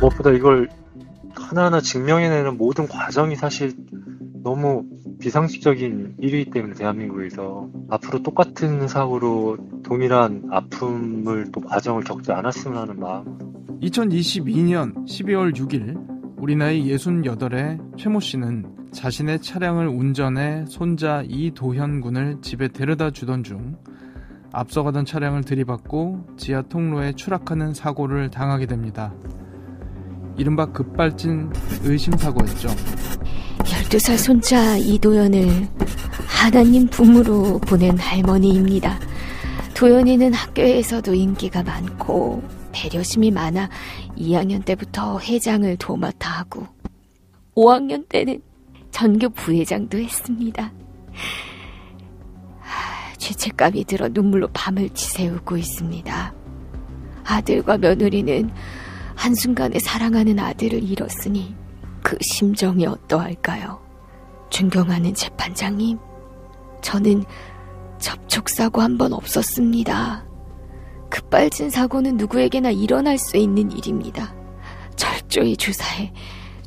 무엇보다 이걸 하나하나 증명해내는 모든 과정이 사실 너무 비상식적인 일이기 때문에 대한민국에서 앞으로 똑같은 사고로 동일한 아픔을 또 과정을 겪지 않았으면 하는 마음. 2022년 12월 6일 우리 나이 68의 최모 씨는 자신의 차량을 운전해 손자 이도현 군을 집에 데려다 주던 중 앞서가던 차량을 들이받고 지하 통로에 추락하는 사고를 당하게 됩니다. 이른바 급발진 의심사고였죠. 12살 손자 이도현을 하나님 품으로 보낸 할머니입니다. 도현이는 학교에서도 인기가 많고 배려심이 많아 2학년 때부터 회장을 도맡아 하고 5학년 때는 전교 부회장도 했습니다. 죄책감이 들어 눈물로 밤을 지새우고 있습니다. 아들과 며느리는 한순간에 사랑하는 아들을 잃었으니 그 심정이 어떠할까요? 존경하는 재판장님, 저는 접촉사고 한 번 없었습니다. 급발진 사고는 누구에게나 일어날 수 있는 일입니다. 철저히 조사해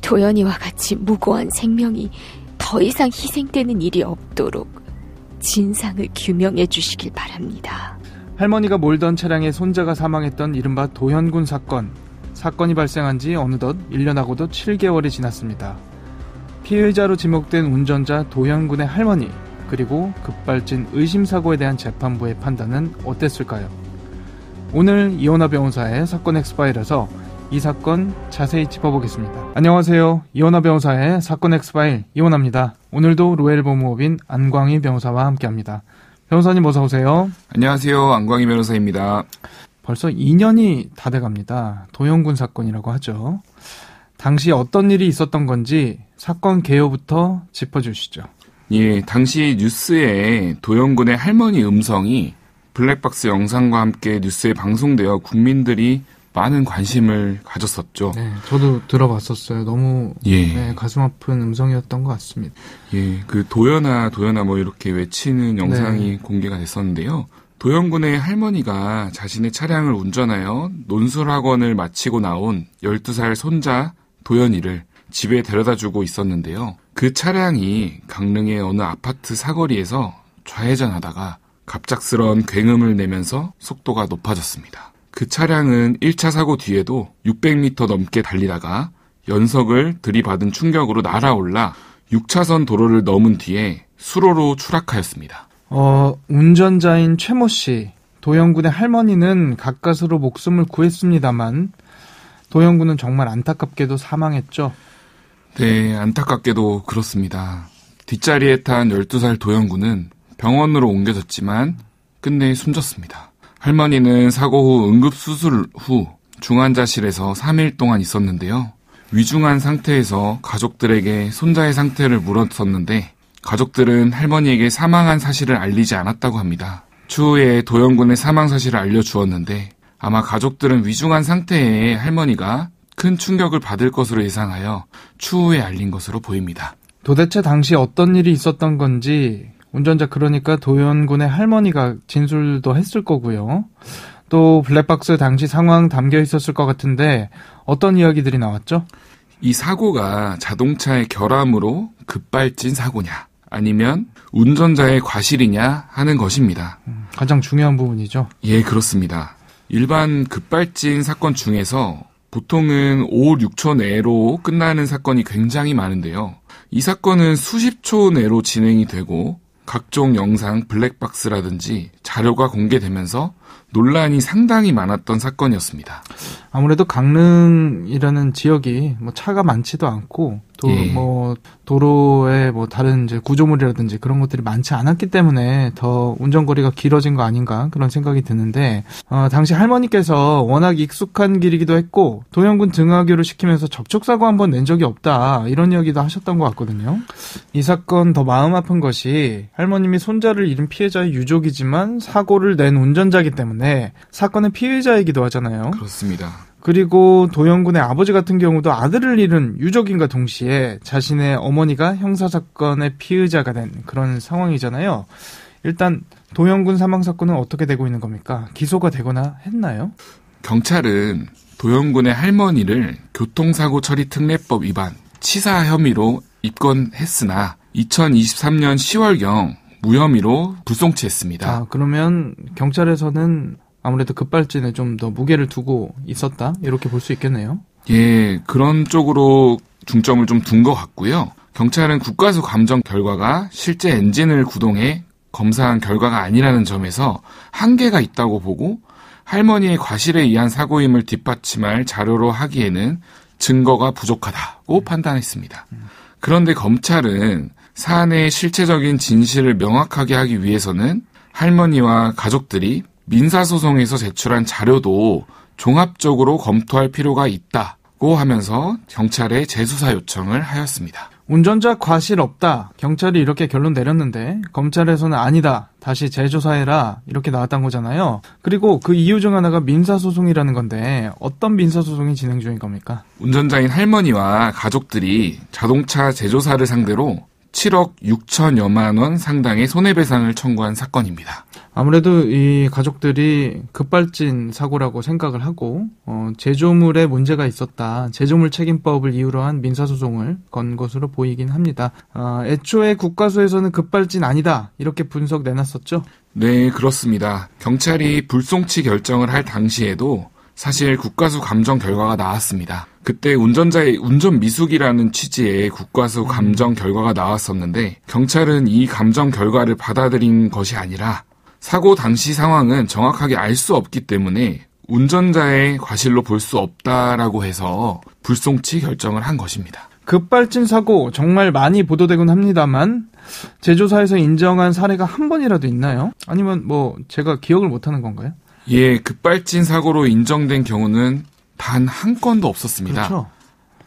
도연이와 같이 무고한 생명이 더 이상 희생되는 일이 없도록 진상을 규명해 주시길 바랍니다. 할머니가 몰던 차량에 손자가 사망했던 이른바 도현군 사건. 사건이 발생한 지 어느덧 1년하고도 7개월이 지났습니다. 피의자로 지목된 운전자 도현군의 할머니, 그리고 급발진 의심사고에 대한 재판부의 판단은 어땠을까요? 오늘 이원하 변호사의 사건 엑스파일에서 이 사건 자세히 짚어보겠습니다. 안녕하세요. 이원하 변호사의 사건 엑스파일 이원하입니다. 오늘도 로엘법무법인 안광희 변호사와 함께합니다. 변호사님 어서 오세요. 안녕하세요. 안광희 변호사입니다. 벌써 2년이 다 돼갑니다. 도현군 사건이라고 하죠. 당시 어떤 일이 있었던 건지 사건 개요부터 짚어주시죠. 예, 당시 뉴스에 도현군의 할머니 음성이 블랙박스 영상과 함께 뉴스에 방송되어 국민들이 많은 관심을 가졌었죠. 네, 저도 들어봤었어요. 너무 네, 가슴 아픈 음성이었던 것 같습니다. 예, 그 도연아 뭐 이렇게 외치는 영상이 네. 공개가 됐었는데요. 도현군의 할머니가 자신의 차량을 운전하여 논술학원을 마치고 나온 12살 손자 도연이를 집에 데려다주고 있었는데요. 그 차량이 강릉의 어느 아파트 사거리에서 좌회전하다가 갑작스러운 굉음을 내면서 속도가 높아졌습니다. 그 차량은 1차 사고 뒤에도 600m 넘게 달리다가 연석을 들이받은 충격으로 날아올라 6차선 도로를 넘은 뒤에 수로로 추락하였습니다. 운전자인 최모 씨, 도현군의 할머니는 가까스로 목숨을 구했습니다만 도현군은 정말 안타깝게도 사망했죠. 네, 안타깝게도 그렇습니다. 뒷자리에 탄 12살 도현군은 병원으로 옮겨졌지만 끝내 숨졌습니다. 할머니는 사고 후 응급수술 후 중환자실에서 3일 동안 있었는데요. 위중한 상태에서 가족들에게 손자의 상태를 물었었는데 가족들은 할머니에게 사망한 사실을 알리지 않았다고 합니다. 추후에 도현군의 사망 사실을 알려주었는데 아마 가족들은 위중한 상태에 할머니가 큰 충격을 받을 것으로 예상하여 추후에 알린 것으로 보입니다. 도대체 당시 어떤 일이 있었던 건지 운전자 그러니까 도현군의 할머니가 진술도 했을 거고요. 또 블랙박스 당시 상황 담겨 있었을 것 같은데 어떤 이야기들이 나왔죠? 이 사고가 자동차의 결함으로 급발진 사고냐 아니면 운전자의 과실이냐 하는 것입니다. 가장 중요한 부분이죠. 예, 그렇습니다. 일반 급발진 사건 중에서 보통은 5, 6초 내로 끝나는 사건이 굉장히 많은데요. 이 사건은 수십 초 내로 진행이 되고 각종 영상, 블랙박스라든지 자료가 공개되면서 논란이 상당히 많았던 사건이었습니다. 아무래도 강릉이라는 지역이 뭐 차가 많지도 않고 또 뭐 도로에 뭐 다른 이제 구조물이라든지 그런 것들이 많지 않았기 때문에 더 운전거리가 길어진 거 아닌가 그런 생각이 드는데 당시 할머니께서 워낙 익숙한 길이기도 했고 도현군 등하교를 시키면서 접촉사고 한 번 낸 적이 없다 이런 이야기도 하셨던 것 같거든요. 이 사건 더 마음 아픈 것이 할머님이 손자를 잃은 피해자의 유족이지만 사고를 낸 운전자이기 때문에 사건의 피해자이기도 하잖아요. 그렇습니다. 그리고 도현군의 아버지 같은 경우도 아들을 잃은 유족인과 동시에 자신의 어머니가 형사사건의 피의자가 된 그런 상황이잖아요. 일단 도현군 사망사건은 어떻게 되고 있는 겁니까? 기소가 되거나 했나요? 경찰은 도영군의 할머니를 교통사고 처리 특례법 위반, 치사 혐의로 입건했으나 2023년 10월경 무혐의로 불송치했습니다. 아, 그러면 경찰에서는 아무래도 급발진에 좀 더 무게를 두고 있었다, 이렇게 볼 수 있겠네요. 예, 그런 쪽으로 중점을 좀 둔 것 같고요. 경찰은 국과수 감정 결과가 실제 엔진을 구동해 검사한 결과가 아니라는 점에서 한계가 있다고 보고 할머니의 과실에 의한 사고임을 뒷받침할 자료로 하기에는 증거가 부족하다고 판단했습니다. 그런데 검찰은 사안의 실체적인 진실을 명확하게 하기 위해서는 할머니와 가족들이 민사소송에서 제출한 자료도 종합적으로 검토할 필요가 있다고 하면서 경찰에 재수사 요청을 하였습니다. 운전자 과실 없다, 경찰이 이렇게 결론 내렸는데 검찰에서는 아니다, 다시 재조사해라, 이렇게 나왔던 거잖아요. 그리고 그 이유 중 하나가 민사소송이라는 건데 어떤 민사소송이 진행 중인 겁니까? 운전자인 할머니와 가족들이 자동차 제조사를 상대로 7억 6천여만 원 상당의 손해배상을 청구한 사건입니다. 아무래도 이 가족들이 급발진 사고라고 생각을 하고 제조물에 문제가 있었다, 제조물 책임법을 이유로 한 민사소송을 건 것으로 보이긴 합니다. 애초에 국과수에서는 급발진 아니다, 이렇게 분석 내놨었죠? 네, 그렇습니다. 경찰이 불송치 결정을 할 당시에도 사실 국과수 감정 결과가 나왔습니다. 그때 운전자의 운전 미숙이라는 취지의 국과수 감정 결과가 나왔었는데 경찰은 이 감정 결과를 받아들인 것이 아니라 사고 당시 상황은 정확하게 알 수 없기 때문에 운전자의 과실로 볼 수 없다라고 해서 불송치 결정을 한 것입니다. 급발진 사고 정말 많이 보도되곤 합니다만 제조사에서 인정한 사례가 한 번이라도 있나요? 아니면 제가 기억을 못하는 건가요? 예, 급발진 사고로 인정된 경우는 단 한 건도 없었습니다. 그렇죠.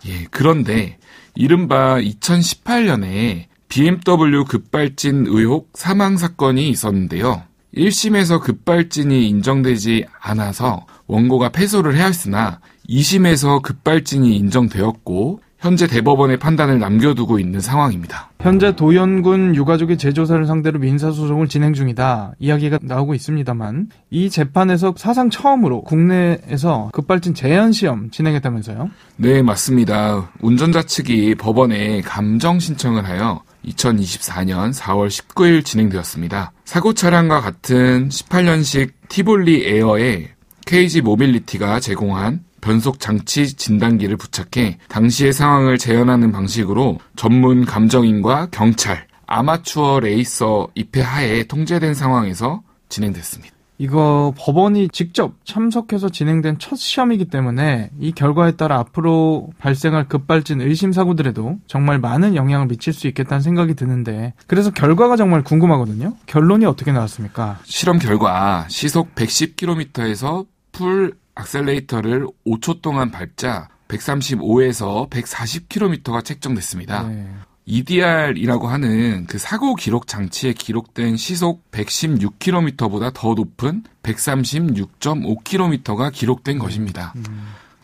예, 그런데 이른바 2018년에 BMW 급발진 의혹 사망 사건이 있었는데요. 1심에서 급발진이 인정되지 않아서 원고가 패소를 해야 했으나 2심에서 급발진이 인정되었고 현재 대법원의 판단을 남겨두고 있는 상황입니다. 현재 도연군 유가족의 재조사를 상대로 민사소송을 진행 중이다, 이야기가 나오고 있습니다만 이 재판에서 사상 처음으로 국내에서 급발진 재현시험 진행했다면서요? 네, 맞습니다. 운전자 측이 법원에 감정 신청을 하여 2024년 4월 19일 진행되었습니다. 사고 차량과 같은 18년식 티볼리 에어에 KG 모빌리티가 제공한 변속 장치 진단기를 부착해 당시의 상황을 재현하는 방식으로 전문 감정인과 경찰, 아마추어 레이서 입회하에 통제된 상황에서 진행됐습니다. 이거 법원이 직접 참석해서 진행된 첫 시험이기 때문에 이 결과에 따라 앞으로 발생할 급발진 의심 사고들에도 정말 많은 영향을 미칠 수 있겠다는 생각이 드는데, 그래서 결과가 정말 궁금하거든요. 결론이 어떻게 나왔습니까? 실험 결과 시속 110km에서 풀 악셀레이터를 5초 동안 밟자 135에서 140km가 책정됐습니다. 네. EDR이라고 하는 그 사고 기록 장치에 기록된 시속 116km보다 더 높은 136.5km가 기록된 것입니다.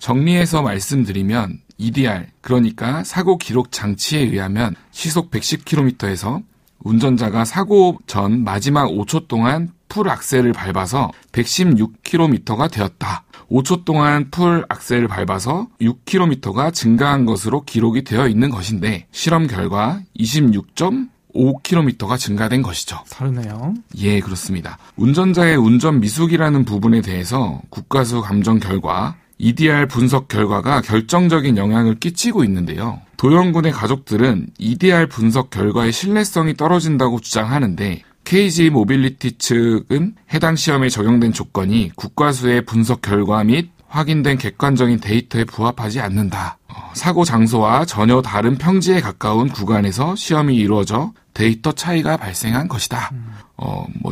정리해서 말씀드리면 EDR, 그러니까 사고 기록 장치에 의하면 시속 110km에서 운전자가 사고 전 마지막 5초 동안 풀 악셀을 밟아서 116km가 되었다. 5초 동안 풀 악셀을 밟아서 6km가 증가한 것으로 기록이 되어 있는 것인데 실험 결과 26.5km가 증가된 것이죠. 다르네요. 예, 그렇습니다. 운전자의 운전 미숙이라는 부분에 대해서 국과수 감정 결과, EDR 분석 결과가 결정적인 영향을 끼치고 있는데요. 도영군의 가족들은 EDR 분석 결과의 신뢰성이 떨어진다고 주장하는데 KG 모빌리티 측은 해당 시험에 적용된 조건이 국과수의 분석 결과 및 확인된 객관적인 데이터에 부합하지 않는다. 사고 장소와 전혀 다른 평지에 가까운 구간에서 시험이 이루어져 데이터 차이가 발생한 것이다.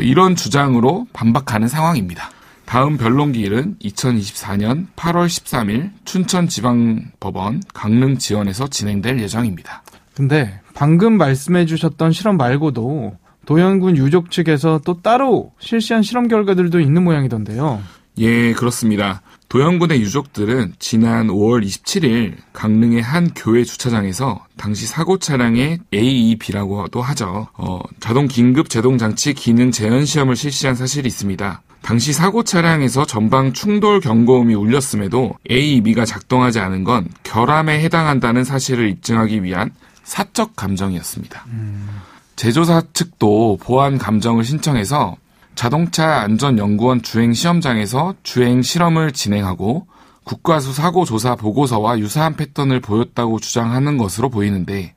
이런 주장으로 반박하는 상황입니다. 다음 변론기일은 2024년 8월 13일 춘천지방법원 강릉지원에서 진행될 예정입니다. 근데 방금 말씀해 주셨던 실험 말고도 도연군 유족 측에서 또 따로 실시한 실험 결과들도 있는 모양이던데요. 예, 그렇습니다. 도영군의 유족들은 지난 5월 27일 강릉의 한 교회 주차장에서 당시 사고 차량의 AEB라고도 하죠. 자동 긴급 제동 장치 기능 재현 시험을 실시한 사실이 있습니다. 당시 사고 차량에서 전방 충돌 경고음이 울렸음에도 AEB가 작동하지 않은 건 결함에 해당한다는 사실을 입증하기 위한 사적 감정이었습니다. 제조사 측도 보안 감정을 신청해서 자동차 안전연구원 주행 시험장에서 주행 실험을 진행하고 국가수 사고 조사 보고서와 유사한 패턴을 보였다고 주장하는 것으로 보이는데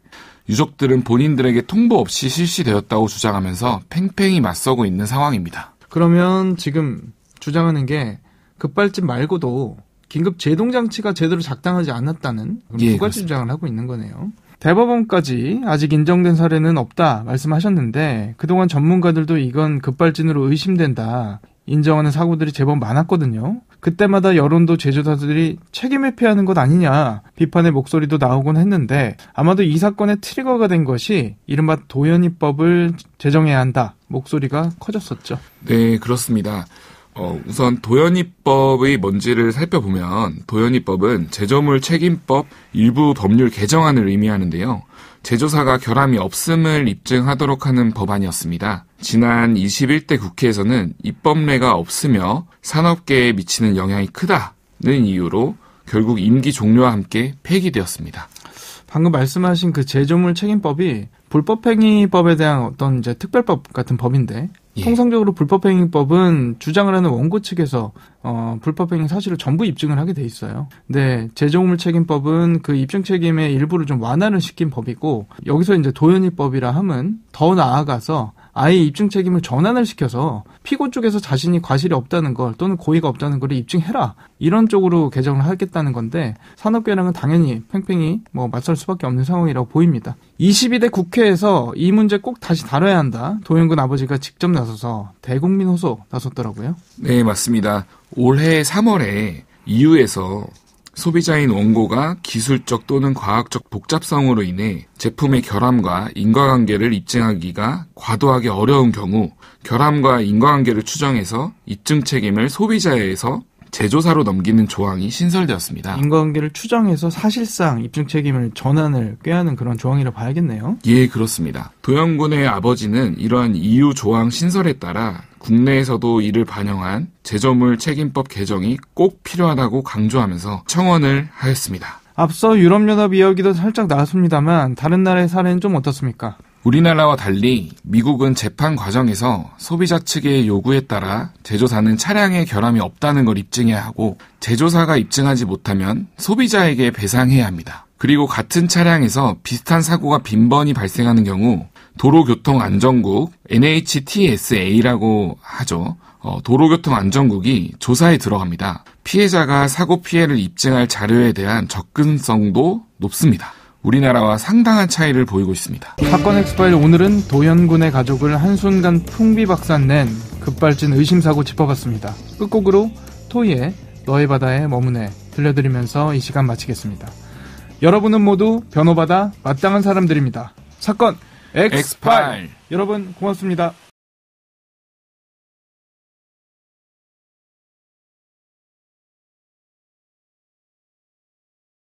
유족들은 본인들에게 통보 없이 실시되었다고 주장하면서 팽팽히 맞서고 있는 상황입니다. 그러면 지금 주장하는 게 급발진 말고도 긴급 제동장치가 제대로 작동하지 않았다는 두 가지 주장을 하고 있는 거네요. 대법원까지 아직 인정된 사례는 없다 말씀하셨는데 그동안 전문가들도 이건 급발진으로 의심된다 인정하는 사고들이 제법 많았거든요. 그때마다 여론도 제조사들이 책임을 피하는 것 아니냐 비판의 목소리도 나오곤 했는데 아마도 이 사건의 트리거가 된 것이 이른바 도연이법을 제정해야 한다 목소리가 커졌었죠. 네, 그렇습니다. 우선 도연이법의 뭔지를 살펴보면 도연이법은 제조물 책임법 일부 법률 개정안을 의미하는데요. 제조사가 결함이 없음을 입증하도록 하는 법안이었습니다. 지난 21대 국회에서는 입법례가 없으며 산업계에 미치는 영향이 크다는 이유로 결국 임기 종료와 함께 폐기되었습니다. 방금 말씀하신 그 제조물 책임법이 불법행위법에 대한 어떤 이제 특별법 같은 법인데 통상적으로 불법행위법은 주장을 하는 원고 측에서 불법행위 사실을 전부 입증을 하게 돼 있어요. 근데 제조물 책임법은 그 입증 책임의 일부를 좀 완화를 시킨 법이고 여기서 이제 도연이법이라 함은 더 나아가서 아예 입증 책임을 전환을 시켜서 피고 쪽에서 자신이 과실이 없다는 걸 또는 고의가 없다는 걸 입증해라 이런 쪽으로 개정을 하겠다는 건데 산업계랑은 당연히 팽팽히 맞설 수밖에 없는 상황이라고 보입니다. 22대 국회에서 이 문제 꼭 다시 다뤄야 한다. 도연군 아버지가 직접 나서서 대국민 호소 나섰더라고요. 네, 맞습니다. 올해 3월에 EU에서 소비자인 원고가 기술적 또는 과학적 복잡성으로 인해 제품의 결함과 인과관계를 입증하기가 과도하게 어려운 경우 결함과 인과관계를 추정해서 입증 책임을 소비자에서 제조사로 넘기는 조항이 신설되었습니다. 인과관계를 추정해서 사실상 입증 책임을 전환을 꾀하는 그런 조항이라고 봐야겠네요. 예, 그렇습니다. 도연군의 아버지는 이러한 EU 조항 신설에 따라 국내에서도 이를 반영한 제조물 책임법 개정이 꼭 필요하다고 강조하면서 청원을 하였습니다. 앞서 유럽연합 이야기도 살짝 나왔습니다만 다른 나라의 사례는 좀 어떻습니까? 우리나라와 달리 미국은 재판 과정에서 소비자 측의 요구에 따라 제조사는 차량에 결함이 없다는 걸 입증해야 하고 제조사가 입증하지 못하면 소비자에게 배상해야 합니다. 그리고 같은 차량에서 비슷한 사고가 빈번히 발생하는 경우 도로교통안전국 NHTSA라고 하죠. 도로교통안전국이 조사에 들어갑니다. 피해자가 사고 피해를 입증할 자료에 대한 접근성도 높습니다. 우리나라와 상당한 차이를 보이고 있습니다. 사건 엑스파일 오늘은 도연군의 가족을 한순간 풍비박산낸 급발진 의심사고 짚어봤습니다. 끝곡으로 토이의 너의 바다에 머무네 들려드리면서 이 시간 마치겠습니다. 여러분은 모두 변호받아 마땅한 사람들입니다. 사건 엑스파일 여러분 고맙습니다.